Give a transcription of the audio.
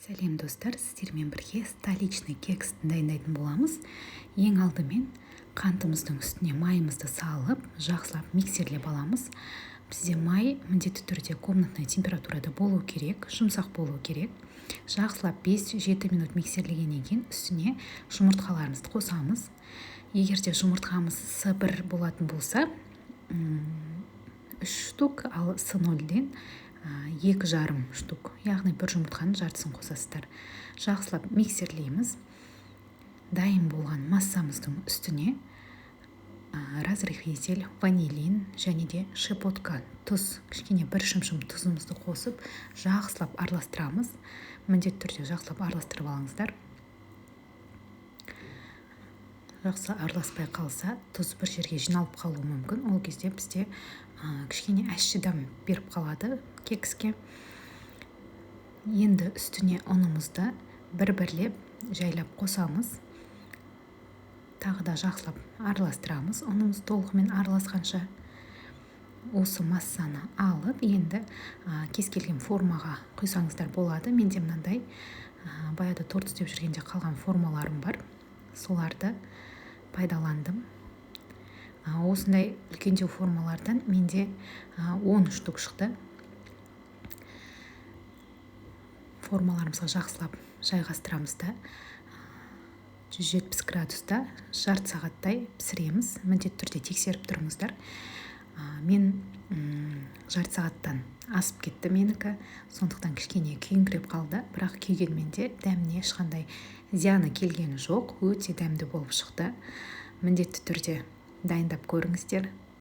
Сәлем достар, сіздермен бірге столичный кексті дайындайтын боламыз. Ең алдымен қантымыздың үстіне майымызды салып, жақсылап миксерлеп аламыз. Бізде май міндетті түрде комнатный температурада болу керек, жұмсақ болу керек. Жақсылап 5-7 минут миксерлегеннен кейін үстіне жұмыртқаларымызды қосамыз. Егер де жұмыртқамыз С1 болатын болса, 3 штук, ал С0-ден 2,5 штук, яғни бір жұмыртқаның жартысын қосасыздар. Жақсылап миксерлейміз. Дайын болған массамыздың үстіне разрыхлитель, ванилин және де щепотка, тұз, кішкене бір шымшым тұзымызды қосып, жақсылап араластырамыз. Міндетті түрде жақсылап араластырып алыңыздар. Жақсы араласпай қалса, тұз бір жерге жиналып қалуы мүмкін. Ол кезде бізде кішкене әші дәм беріп қалады кекске. Енді үстіне ұнымызды бір-бірлеп жайлап қосамыз. Тағы да жақсылап араластырамыз. Ұнымыз толығымен араласқанша. Осы массаны алып, енді кез келген формаға құйсаңыздар болады. Менде мынандай баяғыда торт істеп жүргенде қалған формаларым бар. Соларды пайдаландым. Осындай үлкендеу формалардан менде 10 штук шықты. Формаларымызға жақсылап жайғастырамыз да 170 градуста жарты сағаттай пісіреміз. Міндетті түрде тексеріп тұрыңыздар. Мен жарты сағаттан асып кетті менікі, сондықтан кішкене күйіңкіреп қалды, бірақ күйгенмен де дәміне ешқандай зияны келгені жоқ, өте дәмді болып шықты. Міндетті түрде дайындап көріңіздер.